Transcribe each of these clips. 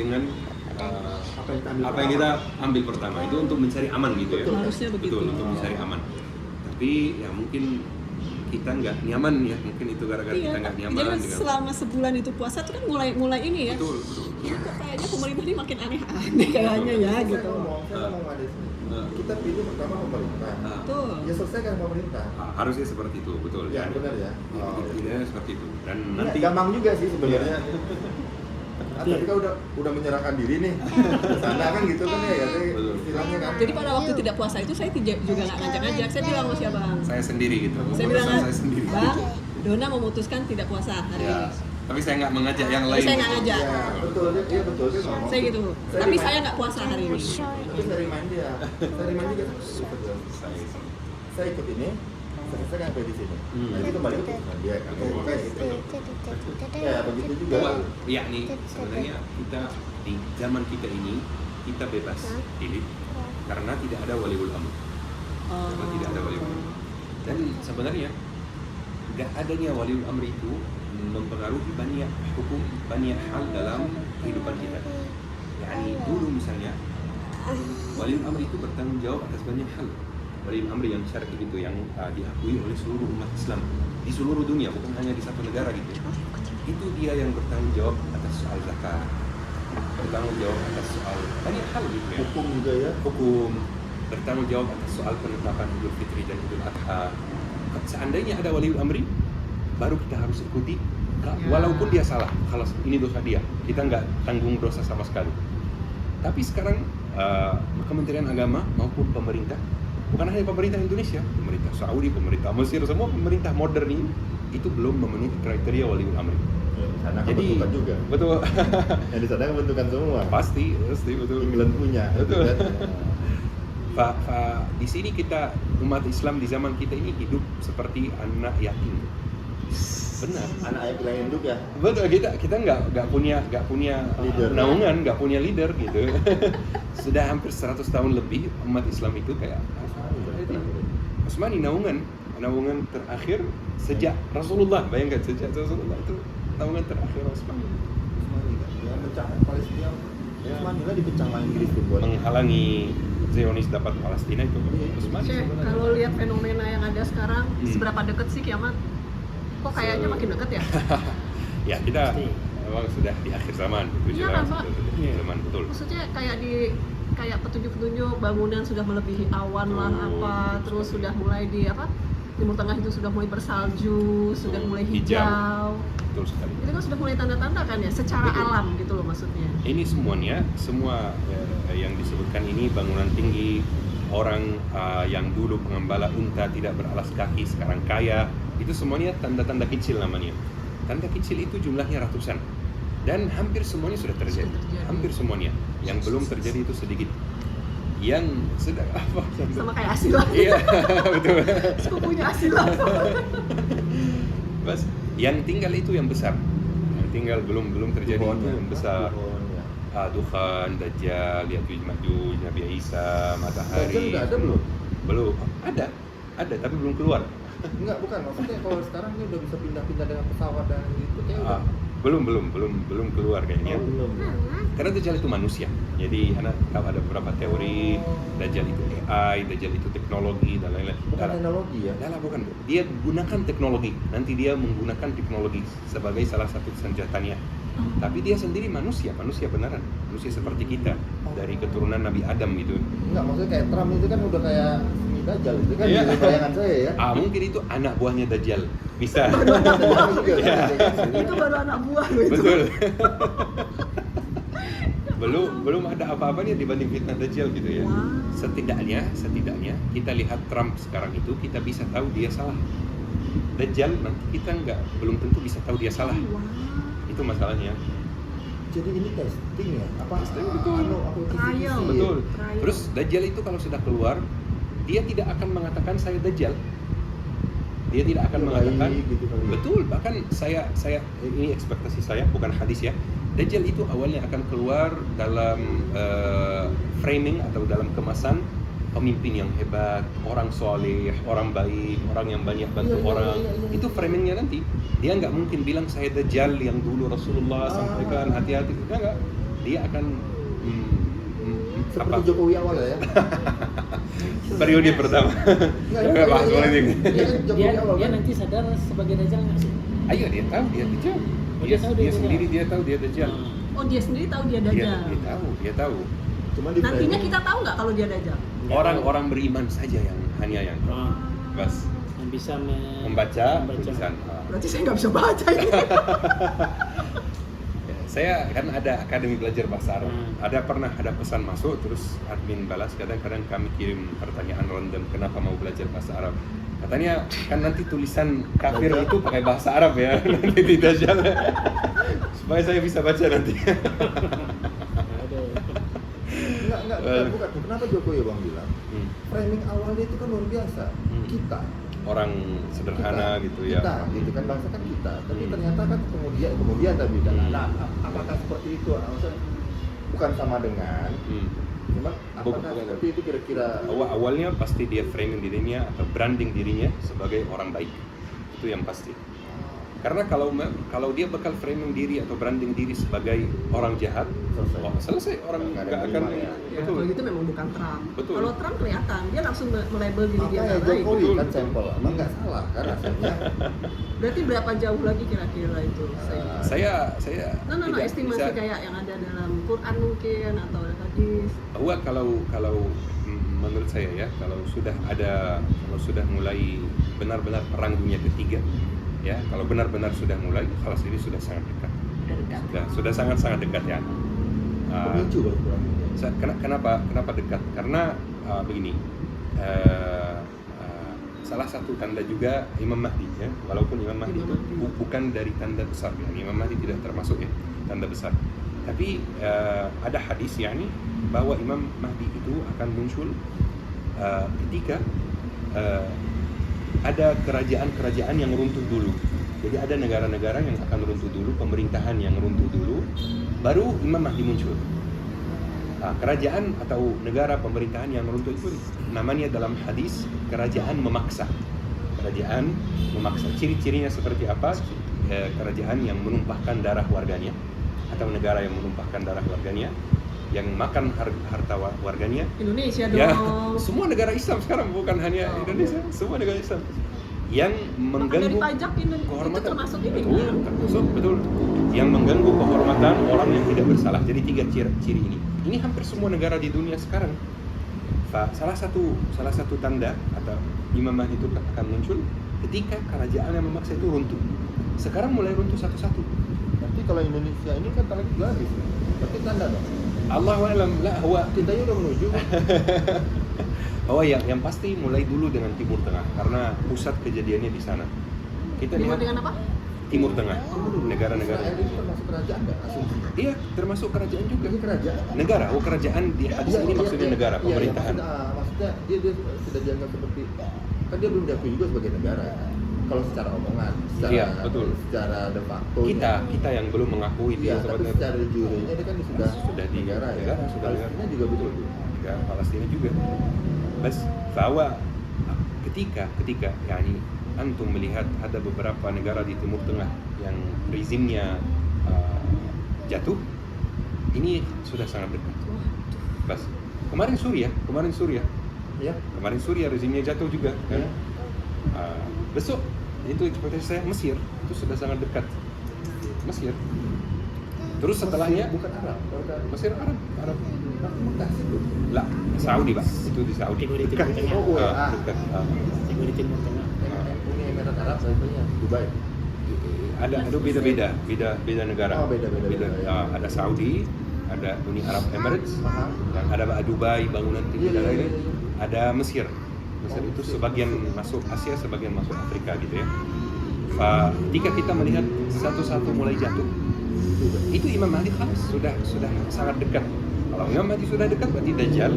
dengan apa yang kita ambil pertama itu untuk mencari aman gitu ya. Harusnya begitu. Betul, untuk mencari aman. Tapi ya mungkin kita nggak nyaman ya, mungkin itu gara-gara kita nggak nyaman. Jadi dengan selama sebulan itu puasa itu kan mulai ini ya. betul. Kok kayaknya pemerintah ini makin aneh-aneh kayaknya ya gitu. Saya ngomong ada sini. Kita pilih pertama pemerintah. Betul. Ya selesaikan pemerintah. Harusnya seperti itu, betul. Ya benar ya. Idealnya seperti itu. Dan Nanti nanti gampang juga sih sebenarnya. Tadi kan udah menyerahkan diri nih. Sana kan gitu kan ya, Betul. istilahnya kan. Jadi pada waktu tidak puasa itu saya juga nggak ngajak-ngajak. Saya bilang sama siapa bang? saya sendiri gitu. Saya bilang Saya sendiri. bang, Dona memutuskan tidak puasa hari Ya. ini. Tapi saya nggak mengajak yang Tapi lain. saya nggak ngajak. Ya, betul dia betul dia ngomong. Saya gitu. Saya Tapi remind- saya nggak puasa hari ini. Itu saya remind dia. Saya remind juga. Saya ikut ini. Saya kan sampai di sini. Nah, itu kembali ke keputusan dia kan. Makanya gitu. Ya begitu juga. Ya nih sebenarnya kita di zaman kita ini kita bebas pilih karena tidak ada waliul amr. Karena tidak ada waliul amr. Dan sebenarnya tidak adanya waliul amr itu mempengaruhi banyak hukum, banyak hal dalam kehidupan kita. Yani dulu misalnya waliul amr itu bertanggung jawab atas banyak hal. Waliul amr yang syar'i itu yang diakui oleh seluruh umat Islam di seluruh dunia, bukan hanya di satu negara gitu. Itu dia yang bertanggung jawab atas soal zakat, bertanggung jawab atas soal banyak hal gitu ya. Hukum juga ya. Hukum, bertanggung jawab atas soal penetapan Idul Fitri dan Idul Adha. Seandainya ada waliul amri, baru kita harus ikuti, walaupun dia salah. Kalau ini dosa dia, kita nggak tanggung dosa sama sekali. Tapi sekarang Kementerian Agama maupun pemerintah, bukan hanya pemerintah Indonesia, pemerintah Saudi, pemerintah Mesir, semua pemerintah modern ini itu belum memenuhi kriteria waliul amri. Sana Jadi kebentukan juga. betul. Yang di sana kebentukan semua. pasti betul. England punya. Betul. Gitu kan. Di sini kita umat Islam di zaman kita ini hidup seperti anak yatim. Benar. Anak ayah bilang induk ya. Betul, kita nggak punya Leader. naungan, nggak punya leader gitu. Sudah hampir 100 tahun lebih umat Islam itu kayak Utsmani naungan terakhir sejak Rasulullah. Bayangkan sejak Rasulullah itu naungan terakhir Utsmani. Yang pecah Palestina. Utsmani lah dipecah sama Inggris tuh buat Menghalangi Zionis dapat Palestina itu Utsmani. Syekh, kalau lihat fenomena yang ada sekarang, seberapa dekat sih kiamat? Kok kayaknya makin dekat ya? Ya kita memang sudah di akhir zaman gitu. Iya kan, Pak? Zaman betul. Maksudnya kayak petunjuk-petunjuk bangunan sudah melebihi awan lah apa, terus sudah mulai di Timur Tengah itu sudah mulai bersalju, sudah mulai hijau. Betul sekali. Itu kan sudah mulai tanda-tanda kan ya, secara Betul. alam gitu loh maksudnya. Ini semua yang disebutkan ini bangunan tinggi, orang yang dulu pengembala unta tidak beralas kaki sekarang kaya, itu semuanya tanda-tanda kecil namanya. Tanda kecil itu jumlahnya ratusan dan hampir semuanya sudah terjadi. Hampir semuanya. Yang belum terjadi itu sedikit. Yang sedang apa? Sama kayak Asila. Iya, betul. Sepupunya Asila. Bas, yang tinggal itu yang besar. Yang tinggal belum terjadi itu yang besar. Dukhan, Dajjal, Ya'juj Ma'juj, Nabi Isa, matahari. Dajjal udah ada belum? Belum. Ada tapi belum keluar. Enggak, bukan. Maksudnya kalau sekarang dia udah bisa pindah-pindah dengan pesawat dan itu kayak udah. Belum keluar kayaknya. Belum. Karena Dajjal itu manusia. Jadi anak tahu ada beberapa teori Dajjal itu AI, Dajjal itu teknologi dan lain-lain. Bukan teknologi ya. Bukan. Dia gunakan teknologi. Nanti dia menggunakan teknologi sebagai salah satu senjatanya. Tapi dia sendiri manusia beneran. Manusia seperti kita dari keturunan Nabi Adam gitu. Enggak, maksudnya kayak Trump itu kan udah kayak Dajjal itu kan Iya. di bayangan saya ya. Mungkin itu anak buahnya Dajjal. Bisa. Iya. Itu baru anak buah loh itu. Betul. belum ada apa-apanya dibanding fitnah Dajjal gitu ya. Setidaknya kita lihat Trump sekarang itu kita bisa tahu dia salah. Dajjal nanti kita belum tentu bisa tahu dia salah. Itu masalahnya. Jadi ini testing ya? Apa? Testing, betul. Trial. Betul. Trial. Terus Dajjal itu kalau sudah keluar, dia tidak akan mengatakan saya Dajjal. Dia tidak akan mengatakan gitu kali. betul. Bahkan saya ini ekspektasi saya, bukan hadis ya. Dajjal itu awalnya akan keluar dalam framing atau dalam kemasan pemimpin yang hebat, orang soleh, orang baik, orang yang banyak bantu orang. Itu framingnya nanti. Dia nggak mungkin bilang saya Dajjal yang dulu Rasulullah sampaikan hati-hati. Enggak. dia akan Seperti Jokowi awal ya. periode pertama. Nggak bahas politik. Jokowi awal Dia kan. nanti sadar sebagai dajjal nggak sih? Ayo dia tahu dia dajjal. Oh, dia tahu dia Dia sendiri dia tahu dia dajjal. Oh, dia sendiri tahu dia Dia dajjal. dia tahu. Cuma di Nantinya kita tahu nggak kalau dia dajjal? Orang-orang beriman saja yang hanya yang tahu. Bas Yang bisa membaca tulisan. Berarti saya nggak bisa baca ini. Saya kan ada akademi belajar bahasa Arab. Pernah ada pesan masuk, terus admin balas, kadang-kadang kami kirim pertanyaan random, kenapa mau belajar bahasa Arab? Katanya kan nanti tulisan kafir itu pakai bahasa Arab ya, nanti tidak jalan. Supaya saya bisa baca nanti. Enggak, bukan. Kenapa Jokowi Bang bilang? Framing awalnya itu kan luar biasa. Kita Orang sederhana gitu ya. Kita, gitu kan bangsa kan kita. Tapi ternyata kan kemudian tadi kan. Nah, apakah seperti itu? Maksudnya bukan sama dengan. Cuma apakah Bukan. seperti itu kira-kira? Awalnya pasti dia framing dirinya atau branding dirinya sebagai orang baik. Itu yang pasti. Karena kalau dia bakal framing diri atau branding diri sebagai orang jahat, selesai orang Nggak ada nggak yang akan. terima ya. Ya, kalau gitu memang bukan Trump. Betul. Kalau Trump kelihatan, dia langsung melabel diri dia Makanya nggak baik. Jokowi Betul. kan sampel, emang nggak salah kan rasanya. Berarti berapa jauh lagi kira-kira itu? Saya No, tidak estimasi bisa. kayak yang ada dalam Quran mungkin atau hadis. Bahwa kalau menurut saya ya, kalau sudah mulai benar-benar perang dunia ketiga, ya kalau benar-benar sudah mulai, kalau ini sudah sangat dekat. Sudah sangat dekat ya. Pemicu loh Kenapa dekat? Karena begini, salah satu tanda juga Imam Mahdi ya, walaupun Imam Mahdi itu bukan dari tanda besar ya, Imam Mahdi tidak termasuk ya tanda besar. Tapi ada hadis yakni bahwa Imam Mahdi itu akan muncul ketika ada kerajaan-kerajaan yang runtuh dulu. Jadi ada negara-negara yang akan runtuh dulu, pemerintahan yang runtuh dulu, baru Imam Mahdi muncul. Nah, kerajaan atau negara pemerintahan yang runtuh itu namanya dalam hadis kerajaan memaksa. Kerajaan memaksa. Ciri-cirinya seperti apa? Kerajaan yang menumpahkan darah warganya atau negara yang menumpahkan darah warganya, yang makan harta warganya. Indonesia dong. Ya, semua negara Islam sekarang, bukan hanya Indonesia, semua negara Islam yang Maka dari mengganggu pajak itu kehormatan. termasuk ini. Betul. Yang mengganggu kehormatan orang yang tidak bersalah. Jadi 3 ciri ini. Ini hampir semua negara di dunia sekarang. Salah satu tanda atau Imam Mahdi itu akan muncul ketika kerajaan yang memaksa itu runtuh. Sekarang mulai runtuh satu-satu. Nanti kalau Indonesia ini kan lagi juga habis. Berarti tanda dong. Allahu a'lam la huwa. Kitanya udah menuju. Oh yang pasti mulai dulu dengan Timur Tengah karena pusat kejadiannya di sana. Kita Dimulai lihat dengan apa? Timur Tengah, negara-negara. Israel ini termasuk kerajaan nggak? Asumsi. Iya, termasuk kerajaan juga. Ini kerajaan. Negara, kerajaan di hadis ini maksudnya negara, pemerintahan. Maksudnya dia sudah dianggap seperti kan dia belum diakui juga sebagai negara. Kalau secara omongan, secara Iya, betul. secara de facto. Kita yang belum mengakui dia Iya, tapi sebagai secara jurinya dia kan sudah di negara ya. negara, sudah Palestina juga betul. negara Palestina juga. Bas, bahwa ketika yakni antum melihat ada beberapa negara di Timur Tengah yang rezimnya jatuh, ini sudah sangat dekat. Bas, kemarin Suriah, Iya. kemarin Suriah rezimnya jatuh juga kan. Iya. Besok itu ekspektasi saya Mesir itu sudah sangat dekat. Mesir. Terus setelahnya bukan Arab, Mesir Arab. Mekah itu. Lah, Saudi Pak, itu di Saudi. Timur di Timur Tengah. Oh, Dekat. Timur di Timur Tengah. Uni Emirat Arab contohnya Dubai. Ada beda negara. Oh, beda. Ada Saudi, ada Uni Arab Emirates, Paham. yang ada Dubai bangunan tinggi Iya, dan iya, lain-lain. iya. Ada Mesir. Mesir itu sebagian masuk Asia, sebagian masuk Afrika gitu ya. Ketika kita melihat satu-satu mulai jatuh, itu Imam Mahdi sudah sangat dekat. Kalau Imam Mahdi sudah dekat, berarti Dajjal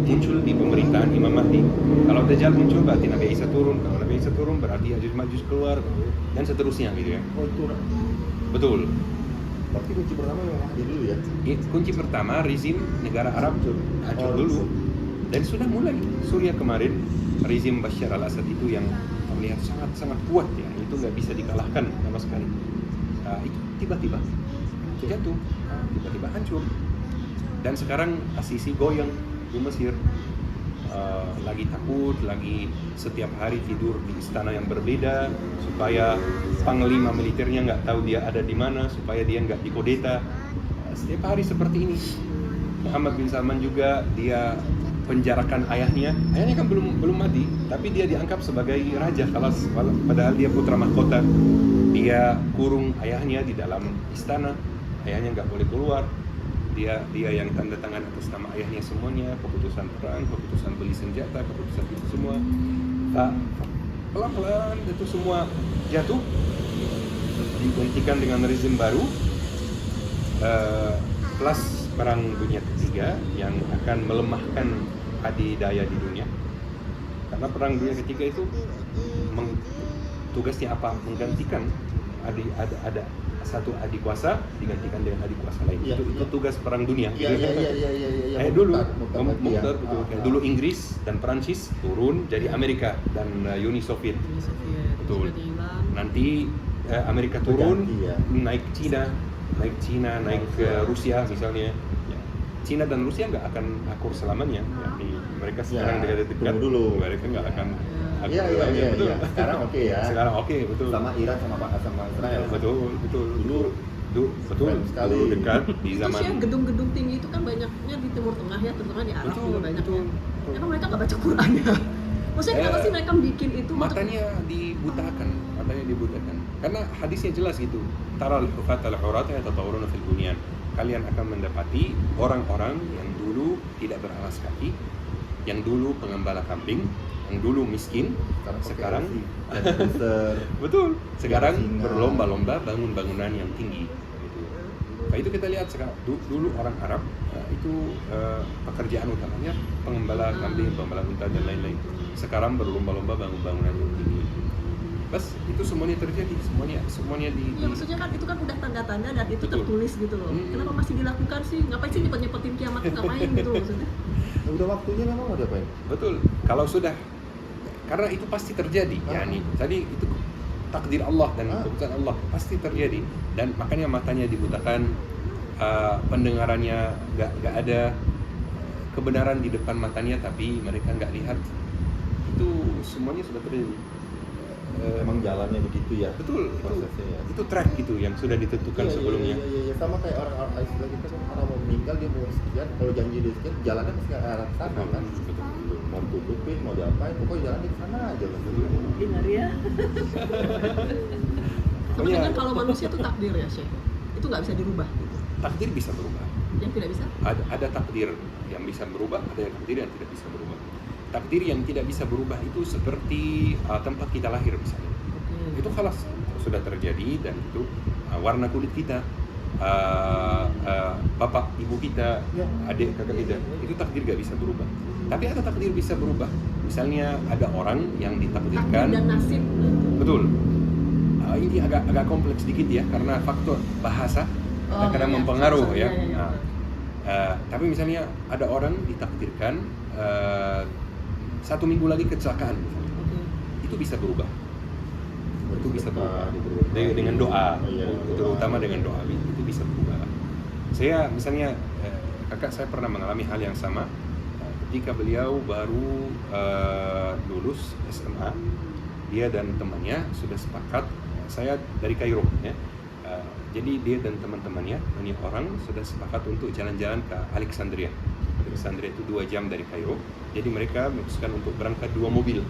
muncul di pemerintahan Imam Mahdi. Kalau Dajjal muncul, berarti Nabi Isa turun. Kalau Nabi Isa turun, berarti Ya'juj Ma'juj keluar, dan seterusnya gitu ya. Oh itu. Betul. Berarti kunci pertama Imam Mahdi dulu ya. Kunci pertama, rezim negara Arab hancur dulu. Dan sudah mulai Suriah kemarin, rezim Bashar al-Assad itu yang terlihat sangat kuat ya. Itu nggak bisa dikalahkan sama sekali. Itu tiba-tiba jatuh, tiba-tiba hancur. Dan sekarang As-Sisi goyang di Mesir. Lagi takut, lagi setiap hari tidur di istana yang berbeda supaya panglima militernya nggak tahu dia ada di mana, supaya dia nggak dikudeta. Setiap hari seperti ini. Muhammad bin Salman juga dia penjarakan ayahnya kan belum mati, tapi dia dianggap sebagai raja, padahal dia putra mahkota. Dia kurung ayahnya di dalam istana, ayahnya nggak boleh keluar. Dia yang tanda tangan atas nama ayahnya semuanya, keputusan perang, keputusan beli senjata, keputusan itu semua. Pelan-pelan itu semua jatuh, digantikan dengan rezim baru, plus perang dunia ketiga yang akan melemahkan adidaya di dunia. Karena perang dunia ketiga itu tugasnya apa? Menggantikan ada satu adik kuasa digantikan dengan adik kuasa lain. Ya, itu tugas perang dunia. Iya. Dulu Muqtad, betul. Dulu Inggris dan Perancis turun jadi Amerika dan Uni Soviet. Uni Soviet Betul. sudah hilang. Nanti Amerika turun, Berganti, ya. naik Cina, naik ke Rusia misalnya. Cina dan Rusia nggak akan akur selamanya. Mereka sekarang dekat-dekat. tunggu dulu. Mereka nggak akan akur Iya. betul. Sekarang oke ya. Sekarang oke, betul. Sama Iran sama Israel. Betul. Dulu Betul. keren sekali. Dulu dekat di Itu zaman. sih gedung-gedung tinggi itu kan banyaknya di Timur Tengah ya, terutama di Arab Betul, juga banyaknya. betul. Emang mereka nggak baca Quran ya? Maksudnya kenapa sih mereka bikin itu Matanya dibutakan. Karena hadisnya jelas gitu. Taral hufatal urata yatatawwaruna fil bunyan. Kalian akan mendapati orang-orang yang dulu tidak beralas kaki, yang dulu pengembala kambing, yang dulu miskin, sekarang betul, sekarang Singa. berlomba-lomba bangun bangunan yang tinggi. Gitu. Nah, itu kita lihat sekarang dulu orang Arab itu pekerjaan utamanya pengembala kambing, pengembala unta dan lain-lain. Sekarang berlomba-lomba bangun bangunan yang tinggi. Bas itu semuanya terjadi, semuanya di. Ya maksudnya kan itu kan udah tanda-tanda dan itu Betul. tertulis gitu loh. Kenapa masih dilakukan sih? Ngapain sih nyepet-nyepetin kiamat itu ngapain gitu maksudnya? Udah waktunya memang udah Pak. Betul. Kalau sudah, karena itu pasti terjadi. Yani tadi itu takdir Allah dan keputusan Allah pasti terjadi, dan makanya matanya dibutakan, pendengarannya nggak ada, kebenaran di depan matanya tapi mereka nggak lihat. Itu semuanya sudah terjadi. Emang jalannya begitu ya. Betul. Prosesnya ya. Itu track gitu yang sudah ditentukan sebelumnya. Iya. Sama kayak orang Islam kita kan orang mau meninggal dia mau sekian, kalau janji dia sekian jalannya pasti ke arah sana kan. Betul. Mau tutupin, mau diapain, pokoknya jalan di sana aja lah. Benar ya. Tapi kan kalau manusia itu takdir ya Syekh. Itu nggak bisa dirubah. Gitu. Takdir bisa berubah. Yang tidak bisa? Ada takdir yang bisa berubah, ada takdir yang tidak bisa berubah. Takdir yang tidak bisa berubah itu seperti tempat kita lahir misalnya. Itu khalas, sudah terjadi, dan itu warna kulit kita, bapak ibu kita, adik kakak kita, itu takdir gak bisa berubah. Tapi ada takdir bisa berubah. Misalnya ada orang yang ditakdirkan. Takdir dan nasib. Betul. Ini agak kompleks sedikit ya, karena faktor bahasa kadang mempengaruhi ya. Tapi misalnya ada orang ditakdirkan 1 minggu lagi kecelakaan, itu bisa berubah. Itu bisa berubah dengan doa, terutama dengan doa itu bisa berubah. Saya misalnya kakak saya pernah mengalami hal yang sama ketika beliau baru lulus SMA. Dia dan temannya sudah sepakat, saya dari Kairo ya. Jadi dia dan teman-temannya, banyak orang sudah sepakat untuk jalan-jalan ke Alexandria. Alexandria itu 2 jam dari Kairo. Jadi mereka memutuskan untuk berangkat 2 mobil.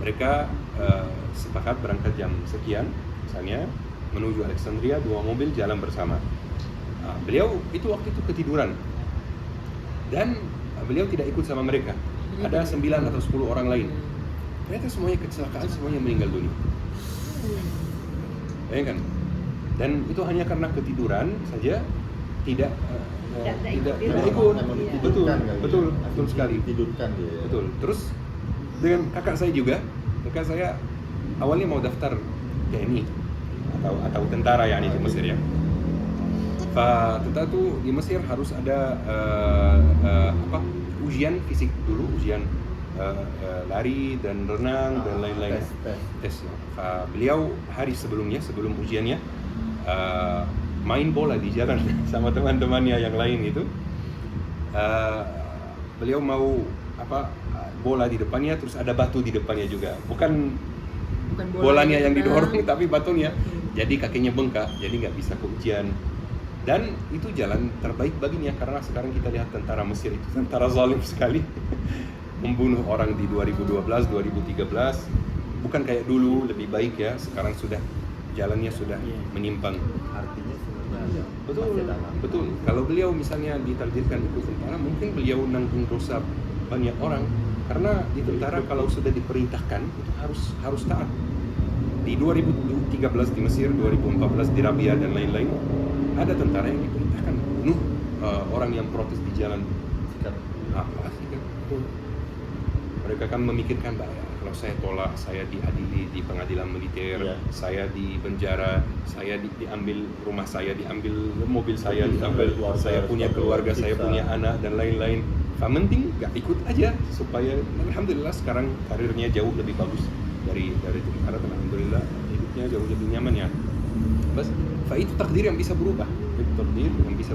Mereka sepakat berangkat jam sekian, misalnya menuju Alexandria, 2 mobil jalan bersama. Beliau itu waktu itu ketiduran, dan beliau tidak ikut sama mereka. Ada 9 atau 10 orang lain. Ternyata semuanya kecelakaan, semuanya meninggal dunia. Bayangkan. Dan itu hanya karena ketiduran saja, tidak ikut. Betul sekali. Tidurkan dia. Betul. Terus dengan kakak saya juga, kakak saya awalnya mau daftar TNI atau tentara ya di Mesir ya. Tentara tuh di Mesir harus ada ujian fisik dulu, ujian lari dan renang dan lain-lain. Tes. Beliau hari sebelum ujiannya main bola di jalan sama teman-temannya yang lain itu. Beliau mau bola di depannya, terus ada batu di depannya juga. Bukan bolanya yang didorong, tapi batunya. Jadi kakinya bengkak, jadi nggak bisa ke ujian. Dan itu jalan terbaik baginya, karena sekarang kita lihat tentara Mesir itu tentara zalim sekali. Membunuh orang di 2012, 2013. Bukan kayak dulu, lebih baik ya. Sekarang sudah jalannya sudah menyimpang. Artinya sebenarnya Betul. Kalau beliau misalnya ditakdirkan ikut tentara, mungkin beliau nanggung dosa banyak orang. Karena di tentara kalau sudah diperintahkan itu harus taat. Di 2013 di Mesir, 2014 di Rabia dan lain-lain, ada tentara yang diperintahkan bunuh orang yang protes di jalan. Apa sih kan? Mereka kan memikirkan, kalau saya tolak, saya diadili di pengadilan militer, saya di penjara, saya diambil rumah saya, diambil mobil saya, diambil saya punya keluarga, saya punya anak dan lain-lain. Mending gak ikut aja supaya alhamdulillah sekarang karirnya jauh lebih bagus dari tentara. Alhamdulillah hidupnya jauh lebih nyaman ya. Bas, itu takdir yang bisa berubah. Itu takdir yang bisa